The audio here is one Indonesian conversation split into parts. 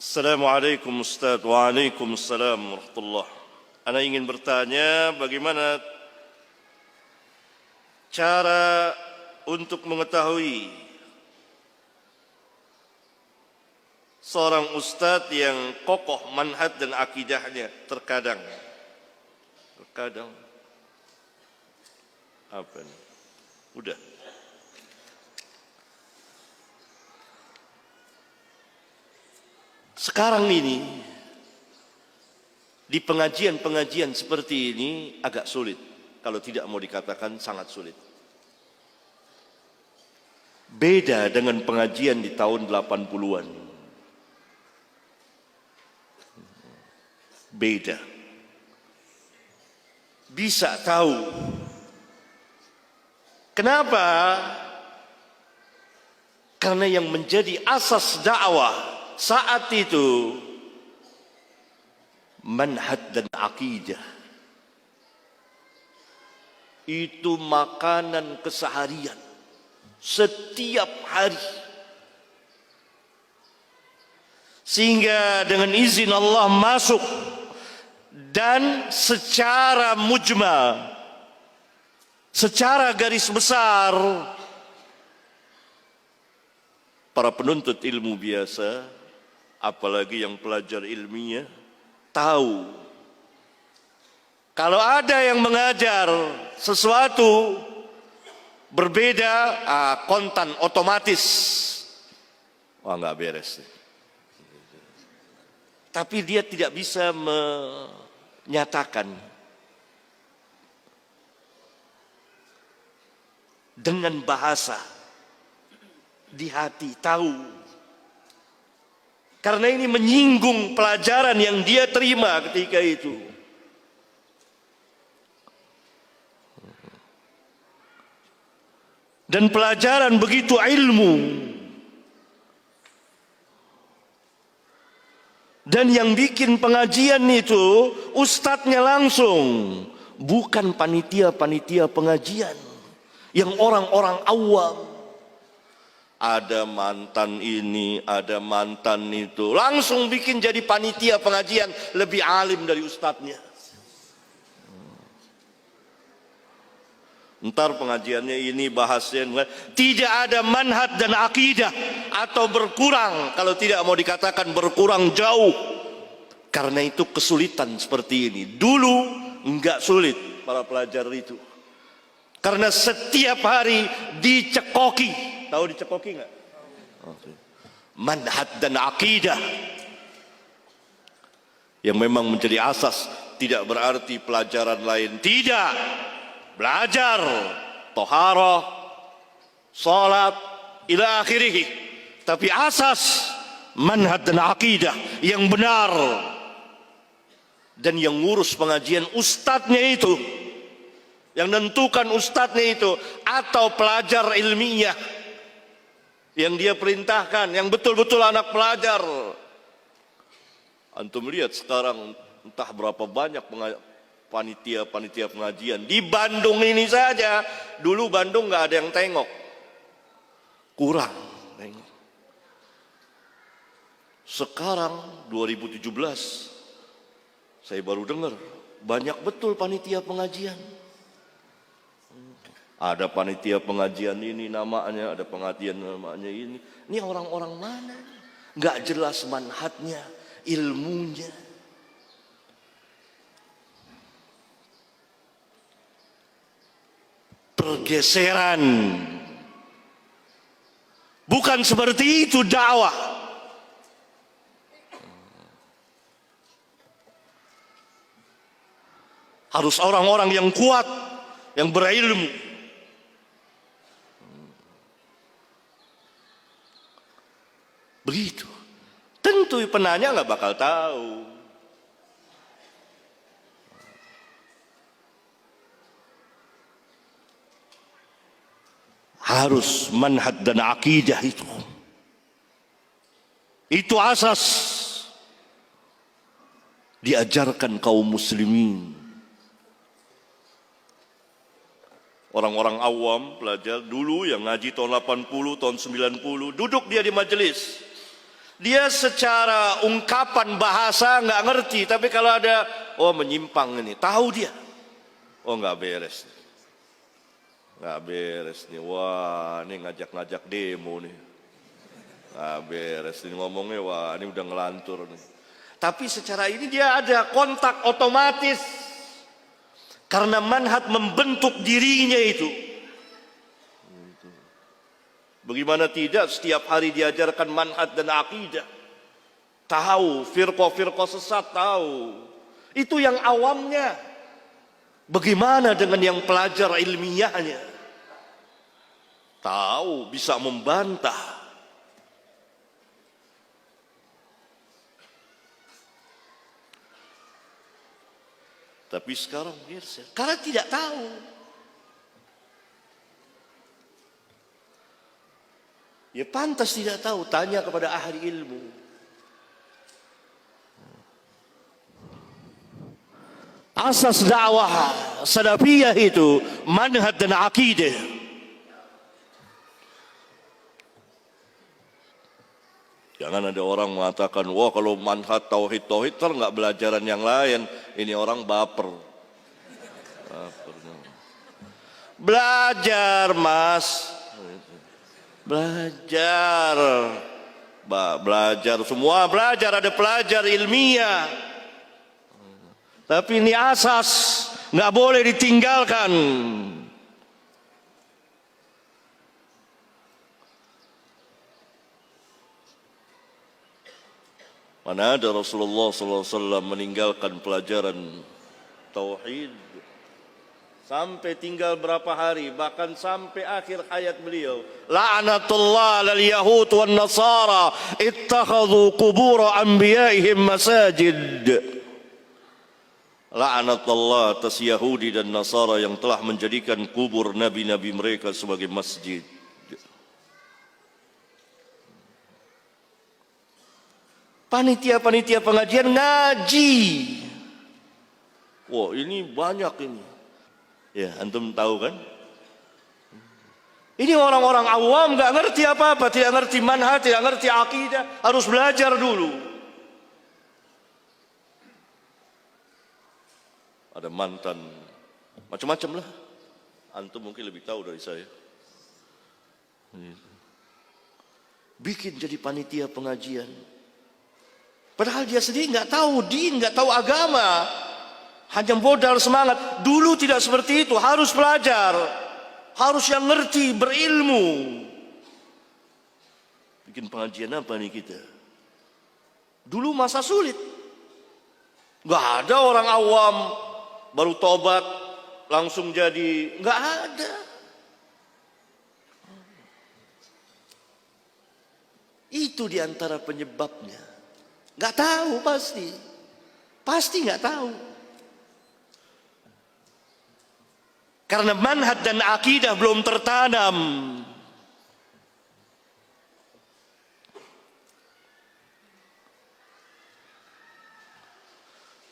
Assalamualaikum Ustaz. Waalaikumsalam warahmatullah. Ana ingin bertanya bagaimana cara untuk mengetahui seorang ustaz yang kokoh manhaj dan akidahnya terkadang apa nih? Udah. Sekarang ini di pengajian-pengajian seperti ini agak sulit, kalau tidak mau dikatakan sangat sulit. Beda dengan pengajian di tahun 80-an. Beda. Bisa tahu. Kenapa? Karena yang menjadi asas dakwah saat itu manhaj dan akidah. Itu makanan keseharian setiap hari. Sehingga dengan izin Allah masuk dan secara mujmal, secara garis besar, para penuntut ilmu biasa, apalagi yang pelajar ilmiah, tahu kalau ada yang mengajar sesuatu berbeda, kontan otomatis, wah nggak beres. Tapi dia tidak bisa menyatakan dengan bahasa di hati, tahu. Karena ini menyinggung pelajaran yang dia terima ketika itu. Dan pelajaran begitu ilmu. Dan yang bikin pengajian itu ustadznya langsung, bukan panitia-panitia pengajian yang orang-orang awam. Ada mantan ini, ada mantan itu, langsung bikin jadi panitia pengajian, lebih alim dari ustadznya. Ntar pengajiannya ini bahasnya tidak ada manhaj dan akidah, atau berkurang, kalau tidak mau dikatakan berkurang jauh. Karena itu kesulitan seperti ini. Dulu enggak sulit para pelajar itu, karena setiap hari dicekoki. Tahu dicekoki enggak? Manhaj dan akidah yang memang menjadi asas. Tidak berarti pelajaran lain tidak. Belajar toharoh, salat, ila akhirih. Tapi asas manhaj dan akidah yang benar. Dan yang ngurus pengajian ustadznya itu, yang nentukan ustadznya itu, atau pelajar ilmiah yang dia perintahkan, yang betul-betul anak pelajar. Antum lihat sekarang entah berapa banyak panitia-panitia pengajian di Bandung ini saja. Dulu Bandung nggak ada yang tengok, kurang. Sekarang 2017 saya baru dengar banyak betul panitia pengajian. Ada panitia pengajian ini namanya, ada pengajian namanya ini. Ini orang-orang mana? Nggak jelas manhajnya, ilmunya. Pergeseran. Bukan seperti itu dakwah. Harus orang-orang yang kuat, yang berilmu. Begitu. Tentu penanya nggak bakal tahu. Harus manhaj dan akidah itu. Itu asas diajarkan kaum muslimin. Orang-orang awam pelajar dulu yang ngaji tahun 80, tahun 90, duduk dia di majelis. Dia secara ungkapan bahasa nggak ngerti, tapi kalau ada menyimpang ini, tahu dia. Nggak beres, nggak beres nih. Wah, ini ngajak-ngajak demo nih, nggak beres nih ngomongnya. Wah, ini udah ngelantur nih. Tapi secara ini dia ada kontak otomatis karena manhaj membentuk dirinya itu. Bagaimana tidak setiap hari diajarkan manhaj dan akidah. Tahu firqah-firqah sesat, tahu. Itu yang awamnya. Bagaimana dengan yang pelajar ilmiahnya? Tahu, bisa membantah. Tapi sekarang karena tidak tahu. Ya pantas tidak tahu, tanya kepada ahli ilmu. Asas dakwah salafiyah itu manhaj dan akidah. Jangan ada orang mengatakan, wah kalau manhaj tauhid nggak belajaran yang lain. Ini orang baper. Belajar mas. Belajar, belajar semua belajar, ada pelajar ilmiah. Tapi ini asas nggak boleh ditinggalkan. Mana ada Rasulullah SAW meninggalkan pelajaran tauhid sampai tinggal berapa hari, bahkan sampai akhir hayat beliau. La'natullah alal yahud wan nasara ittakhadhu qubur anbiya'ihim masajid. La'natullah atas Yahudi dan Nasara yang telah menjadikan kubur nabi-nabi mereka sebagai masjid. Panitia-panitia pengajian ngaji. Wah, ini banyak ini. Ya, antum tahu kan? Ini orang-orang awam nggak ngerti apa-apa, tidak ngerti manhaj, tidak ngerti akidah, harus belajar dulu. Ada mantan, macam-macam lah. Antum mungkin lebih tahu dari saya. Bikin jadi panitia pengajian. Padahal dia sendiri nggak tahu din, nggak tahu agama. Hanya modal semangat. Dulu tidak seperti itu, harus belajar. Harus yang ngerti, berilmu. Bikin pengajian apa nih kita? Dulu masa sulit. Gak ada orang awam baru tobat langsung jadi. Gak ada. Itu diantara penyebabnya. Gak tahu pasti. Pasti gak tahu. Karena manhaj dan akidah belum tertanam.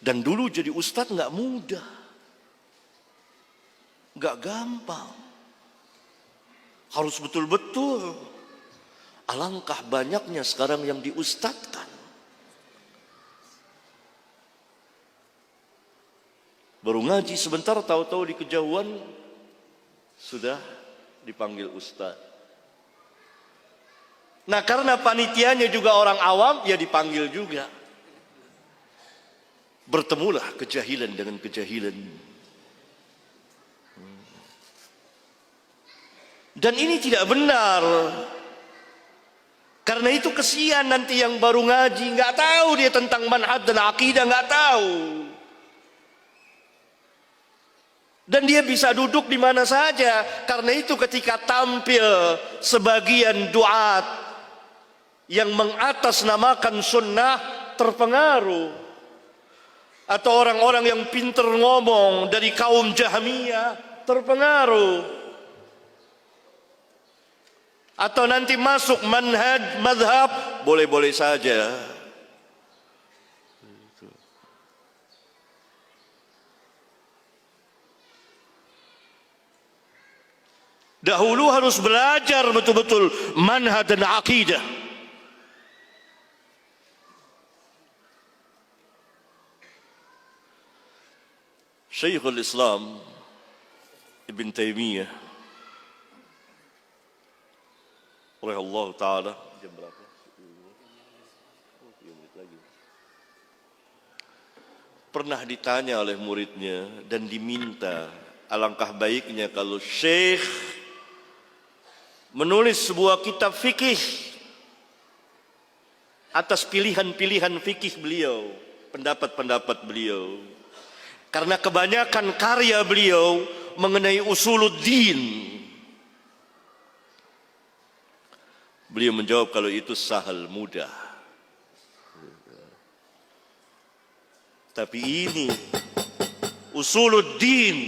Dan dulu jadi ustadz nggak mudah, nggak gampang. Harus betul-betul. Alangkah banyaknya sekarang yang diustadkan. Baru ngaji sebentar, tahu-tahu di kejauhan sudah dipanggil ustaz. Nah, karena panitianya juga orang awam, ya dipanggil juga. Bertemulah kejahilan dengan kejahilan. Dan ini tidak benar. Karena itu kesian nanti yang baru ngaji, nggak tahu dia tentang manhaj dan akidah, nggak tahu. Dan dia bisa duduk di mana saja. Karena itu ketika tampil sebagian duat yang mengatasnamakan sunnah terpengaruh. Atau orang-orang yang pintar ngomong dari kaum Jahmiyah terpengaruh. Atau nanti masuk manhaj, madhab, boleh-boleh saja. Dahulu harus belajar betul-betul manhaj dan akidah. Syekhul Islam Ibn Taimiyah rahimahullah taala, jam berapa? 3 menit lagi. Pernah ditanya oleh muridnya dan diminta, alangkah baiknya kalau Syekh menulis sebuah kitab fikih atas pilihan-pilihan fikih beliau, pendapat-pendapat beliau. Karena kebanyakan karya beliau mengenai usuluddin. Beliau menjawab kalau itu sahal, mudah. Tapi ini usuluddin,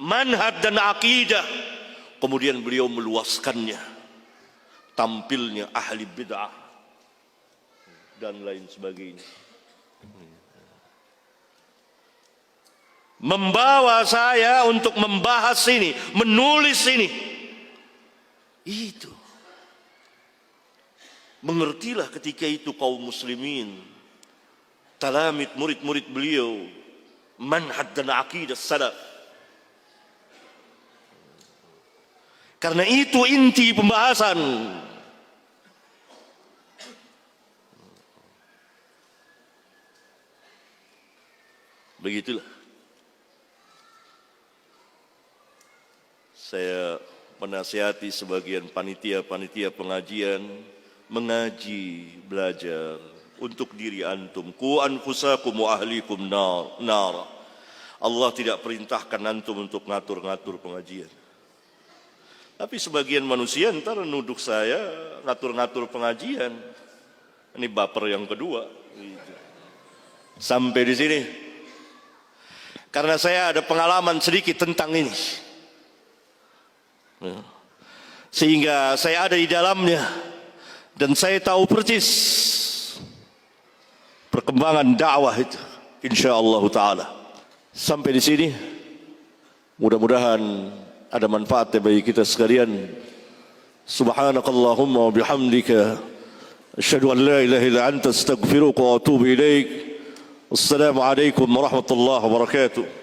manhaj dan akidah. Kemudian beliau meluaskannya, tampilnya ahli bid'ah dan lain sebagainya. Membawa saya untuk membahas ini, menulis ini. Itu. Mengertilah ketika itu kaum muslimin, talamid murid-murid beliau, manhaj dan akidah salaf. Karena itu inti pembahasan. Begitulah. Saya menasihati sebagian panitia-panitia pengajian, mengaji, belajar untuk diri antum. Qu anfusakum wa ahlikum nar. Allah tidak perintahkan antum untuk ngatur-ngatur pengajian. Tapi sebagian manusia ntar nuduh saya ngatur-ngatur pengajian. Ini baper yang kedua. Sampai di sini. Karena saya ada pengalaman sedikit tentang ini. Sehingga saya ada di dalamnya. Dan saya tahu persis perkembangan dakwah itu, insyaallah taala. Sampai di sini, mudah-mudahan ada manfaatnya bagi kita sekalian. Subhanakallahumma wa bihamdika, asyhadu an la ilaha illa anta, astaghfiruka wa atubu ilaik. Wassalamu alaikum warahmatullahi wabarakatuh.